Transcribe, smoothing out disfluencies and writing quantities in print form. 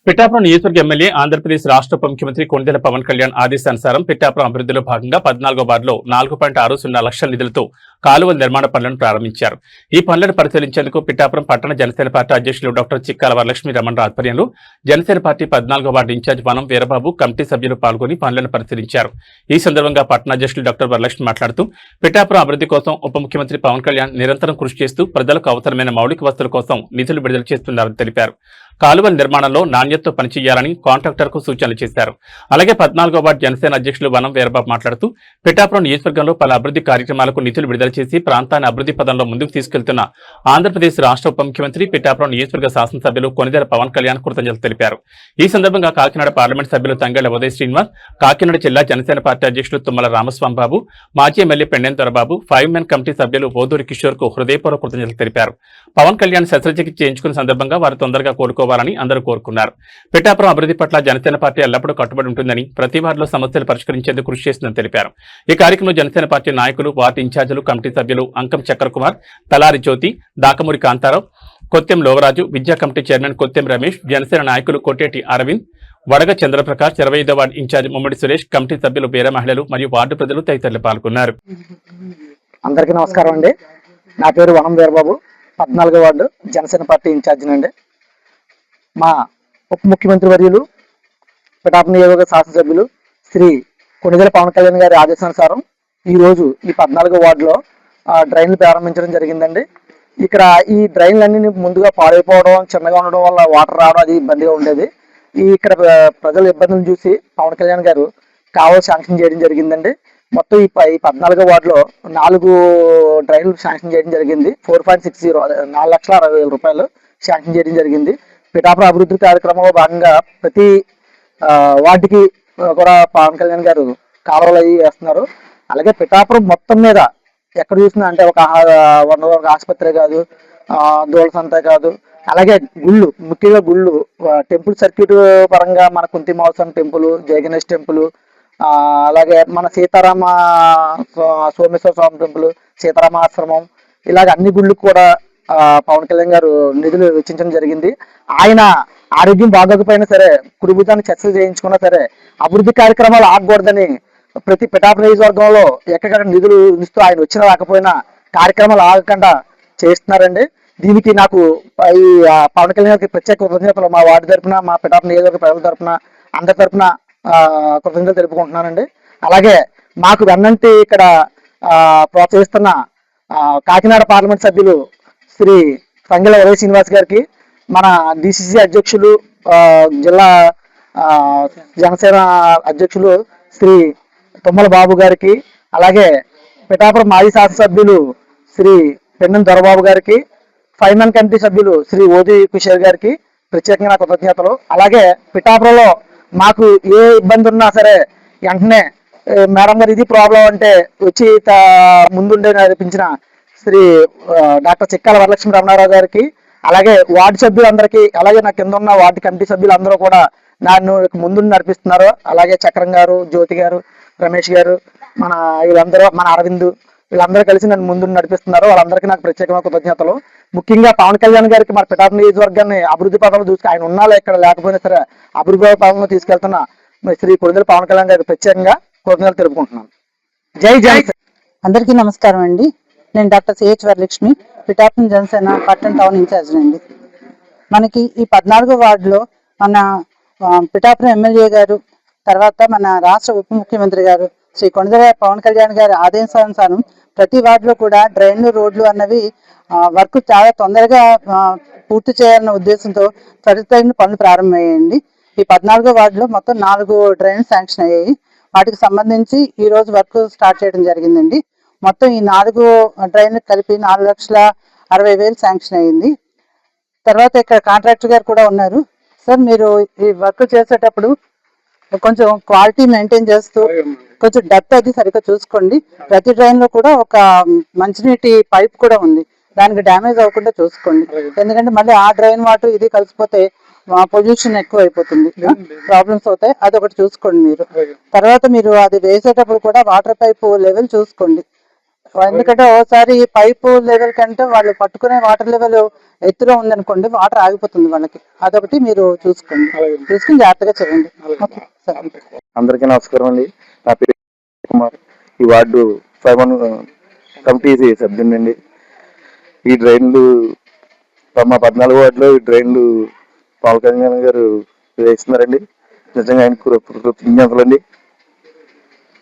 పిఠాపురం నియోజకవర్గ ఎమ్మెల్యే ఆంధ్రప్రదేశ్ రాష్ట్ర ఉప ముఖ్యమంత్రి కొణిదెల పవన్ కళ్యాణ్ ఆదేశానుసారం పిఠాపురం అభివృద్ధిలో భాగంగా 14వ వార్డులో 4.60 లక్షల నిధులతో కాలువల నిర్మాణ పనులను ప్రారంభించారు. ఈ పనులను పరిశీలించేందుకు పిఠాపురం పట్టణ జనసేన పార్టీ అధ్యక్షులు డాక్టర్ చిక్కాల వరలక్ష్మి రమణ ఆధ్వర్యంలో జనసేన పార్టీ 14వ వార్డు ఇన్ఛార్జ్ వనం వీరబాబు కమిటీ సభ్యులు పాల్గొని పనులను పరిశీలించారు. ఈ సందర్భంగా పట్టణ అధ్యక్షులు డాక్టర్ వరలక్ష్మి మాట్లాడుతూ పిఠాపురం అభివృద్ధి కోసం ఉప ముఖ్యమంత్రి పవన్ కళ్యాణ్ నిరంతరం కృషి చేస్తూ ప్రజలకు అవసరమైన మౌలిక వసతుల కోసం నిధులు విడుదల చేస్తున్నారని తెలిపారు. కాలువల నిర్మాణంలో నాణ్యతతో పనిచేయాలని కాంట్రాక్టర్కు సూచనలు చేశారు. అలాగే 14వ వార్డు జనసేన అధ్యక్షులు వనం వీరబాబు మాట్లాడుతూ పిఠాపురం నియోజకవర్గంలో పలు అభివృద్ధి కార్యక్రమాలకు నిధులు విడుదల చేసి ప్రాంతాన్ని అభివృద్ధి పదంలో ముందుకు తీసుకెళ్తున్న ఆంధ్రప్రదేశ్ రాష్ట్ర ఉప ముఖ్యమంత్రి పిఠాపురం నియోజకవర్గ శాసనసభ్యులు కొణిదెల పవన్ కళ్యాణ్ కృతజ్ఞతలు తెలిపారు. ఈ సందర్భంగా కాకినాడ పార్లమెంట్ సభ్యులు తంగెళ్ల ఉదయ్ శ్రీనివాస్, కాకినాడ జిల్లా జనసేన పార్టీ అధ్యక్షులు తుమ్మల రామస్వామిబాబు, మాజీ MLA Pendem Dorababu, 5 men committee సభ్యులు ఓదూరి కిషోర్ కు హృదయపూర్వక కృతజ్ఞతలు తెలిపారు. పవన్ కళ్యాణ్ శస్త్రచికిత్స చేయించుకున్న సందర్భంగా వారు తొందరగా కోలుకోవాలని అందరూ కోరుకున్నారు. పిఠాపురం అభివృద్ధి పట్ల జనసేన పార్టీ ఎల్లప్పుడూ కట్టుబడి ఉంటుందని, ప్రతి వార్డులో సమస్యలు పరిష్కరించేందుకు కృషి చేస్తుందని తెలిపారు. ఈ కార్యక్రమంలో జనసేన పార్టీ నాయకులు, వార్డు ఇన్ఛార్జీలు, కమిటీ సభ్యులు అంకం చక్రకుమార్, తలారి జ్యోతి, దాకమూరి కాంతారావు, కొత్తెం లోవరాజు, విద్యా కమిటీ చైర్మన్ కొత్తెం రమేష్, జనసేన నాయకులు కోటేటి అరవింద్, వడగ చంద్రప్రకాష్, 25వ ward incharge Mummadi Suresh, committee సభ్యులు బీర మహిళలు మరియు వార్డు ప్రజలు తదితరులు పాల్గొన్నారు. అందరికీ నమస్కారం అండి. నా పేరు వనం వీరబాబు, 14వ వార్డు జనసేన పార్టీ ఇన్ఛార్జినండి. మా ఉప ముఖ్యమంత్రి వర్యులు పిఠాపురం నియోజకవర్గ శాసనసభ్యులు శ్రీ కొణిదెల పవన్ కళ్యాణ్ గారి ఆదేశానుసారం ఈరోజు ఈ 14వ వార్డులో డ్రైన్లు ప్రారంభించడం జరిగిందండి. ఇక్కడ ఈ డ్రైన్లన్నీ ముందుగా పాడైపోవడం, చిన్నగా ఉండడం వల్ల వాటర్ రావడం అది ఇబ్బందిగా ఉండేది. ఇక్కడ ప్రజల ఇబ్బందులను చూసి పవన్ కళ్యాణ్ గారు కావాలి శాంక్షన్ చేయడం జరిగిందండి. మొత్తం ఈ 14వ వార్డులో 4 డ్రైన్లు శాంక్షన్ చేయడం జరిగింది. 4.60 4,60,000 రూపాయలు శాంక్షన్ చేయడం జరిగింది. పిఠాపురం అభివృద్ధి కార్యక్రమంలో భాగంగా ప్రతి వార్డుకి కూడా పవన్ కళ్యాణ్ గారు కాలువలు అవి వేస్తున్నారు. అలాగే పిఠాపురం మొత్తం మీద ఎక్కడ చూసినా అంటే ఒక ఆసుపత్రి కాదు, దూలసంత కాదు, అలాగే గుళ్ళు, ముఖ్యంగా గుళ్ళు, టెంపుల్ సర్క్యూట్ పరంగా మన కుంతి మహోత్సవం టెంపుల్, జయ గణేష్ టెంపుల్, అలాగే మన సీతారామ సోమేశ్వర స్వామి టెంపుల్, సీతారామ ఆశ్రమం, ఇలాగ అన్ని గుళ్ళకు కూడా పవన్ కళ్యాణ్ గారు నిధులు వెచ్చించడం జరిగింది. ఆయన ఆరోగ్యం బాగోకపోయినా సరే, కుటుంబాన్ని చర్చలు చేయించుకున్నా సరే, అభివృద్ధి కార్యక్రమాలు ఆగకూడదని ప్రతి పిఠాపురం నియోజకవర్గంలో ఎక్కడెక్కడ నిధులు ఇస్తూ ఆయన వచ్చినా రాకపోయినా కార్యక్రమాలు ఆగకుండా చేస్తున్నారండి. దీనికి నాకు ఈ పవన్ కళ్యాణ్ గారికి ప్రత్యేక కృతజ్ఞతలు మా వార్డు తరఫున, మా పిఠాపురం నియోజకవర్గ ప్రజల తరఫున, అందరి తరఫున కృతజ్ఞతలు తెలుపుకుంటున్నానండి. అలాగే మాకు వెన్నంటి ఇక్కడ ప్రోత్సహిస్తున్న కాకినాడ పార్లమెంట్ సభ్యులు శ్రీ తంగెళ్ల ఉదయ్ శ్రీనివాస్ గారికి, మన డిసిసి అధ్యక్షులు, జిల్లా జనసేన అధ్యక్షులు శ్రీ తుమ్మల బాబు గారికి, అలాగే పిఠాపురం మాజీ శాసనసభ్యులు శ్రీ పెండెం దొరబాబు గారికి, 5 మెన్ కమిటీ సభ్యులు శ్రీ ఓదూరి కిషోర్ గారికి ప్రత్యేకంగా కృతజ్ఞతలు. అలాగే పిఠాపురంలో మాకు ఏ ఇబ్బంది ఉన్నా సరే వెంటనే మేడం గారు ఇది ప్రాబ్లం అంటే వచ్చి ముందుండే నడిపించిన శ్రీ డాక్టర్ చిక్కాల వరలక్ష్మి రమణారావు గారికి, అలాగే వార్డు సభ్యులందరికీ, అలాగే నా కింద ఉన్న వార్డు కమిటీ సభ్యులు అందరూ కూడా నన్ను ముందు నడిపిస్తున్నారు. అలాగే చక్రం గారు, జ్యోతి గారు, రమేష్ గారు, వీళ్ళందరూ, మన అరవింద్, వీళ్ళందరూ కలిసి నన్ను ముందు నడిపిస్తున్నారు. వాళ్ళందరికీ నాకు ప్రత్యేకమైన కృతజ్ఞతలు. ముఖ్యంగా పవన్ కళ్యాణ్ గారికి మన పిఠాపురం నియోజకవర్గాన్ని అభివృద్ధి పదంలో చూసి ఆయన ఉన్నాలో ఇక్కడ లేకపోయినా సరే అభివృద్ధి పదంలో తీసుకెళ్తున్న శ్రీ కొణిదెల పవన్ కళ్యాణ్ గారికి ప్రత్యేకంగా కృతజ్ఞతలు తెలుపుకుంటున్నాను. జై జై. అందరికీ నమస్కారం అండి. నేను డాక్టర్ సిహెచ్ వరలక్ష్మి, పిఠాపురం జనసేన పట్టణ టౌన్ ఇన్ఛార్జ్ అండి. మనకి ఈ 14వ వార్డులో మన పిఠాపురం ఎమ్మెల్యే గారు, తర్వాత మన రాష్ట్ర ఉప ముఖ్యమంత్రి గారు శ్రీ కొణిదెల పవన్ కళ్యాణ్ గారి ఆదేశానుసారం ప్రతి వార్డులో కూడా డ్రైన్లు, రోడ్లు అన్నవి వర్క్ చాలా తొందరగా పూర్తి చేయాలన్న ఉద్దేశంతో త్వరితగిన పనులు ప్రారంభమయ్యాయండి. ఈ 14వ వార్డులో మొత్తం 4 డ్రైన్లు శాంక్షన్ అయ్యాయి. వాటికి సంబంధించి ఈ రోజు వర్క్ స్టార్ట్ చేయడం జరిగిందండి. మొత్తం ఈ 4 డ్రైన్లు కలిపి 4,60,000 శాంక్షన్ అయ్యింది. తర్వాత ఇక్కడ కాంట్రాక్టర్ గారు కూడా ఉన్నారు. సార్, మీరు ఈ వర్క్ చేసేటప్పుడు కొంచెం క్వాలిటీ మెయింటైన్ చేస్తూ కొంచెం డెప్త్ అది సరిగ్గా చూసుకోండి. ప్రతి డ్రైన్ లో కూడా ఒక మంచినీటి పైప్ కూడా ఉంది, దానికి డ్యామేజ్ అవ్వకుండా చూసుకోండి. ఎందుకంటే మళ్ళీ ఆ డ్రైన్ వాటర్ ఇది కలిసిపోతే పొల్యూషన్ ఎక్కువ అయిపోతుంది, ప్రాబ్లమ్స్ అవుతాయి. అదొకటి చూసుకోండి మీరు. తర్వాత మీరు అది వేసేటప్పుడు కూడా వాటర్ పైప్ లెవెల్ చూసుకోండి. ఎందుకంటే ఓసారి పైపు లెవెల్ కంటే వాళ్ళు పట్టుకునే వాటర్ లెవెల్ ఎత్తులో ఉందనుకోండి, వాటర్ ఆగిపోతుంది వాళ్ళకి. అదొకటి మీరు చూసుకుని జాగ్రత్తగా చేయండి. ఓకే, సరే. అందరికీ నమస్కారం అండి. నా పేరు కుమార్. ఈ వార్డు 5 కమిటీ సభ్యుని అండి. ఈ డ్రైన్లు మా 14 వార్డులో ఈ డ్రైన్లు పవన్ కళ్యాణ్ గారు వేస్తున్నారండి. నిజంగా ఆయన కృతజ్ఞతలండి.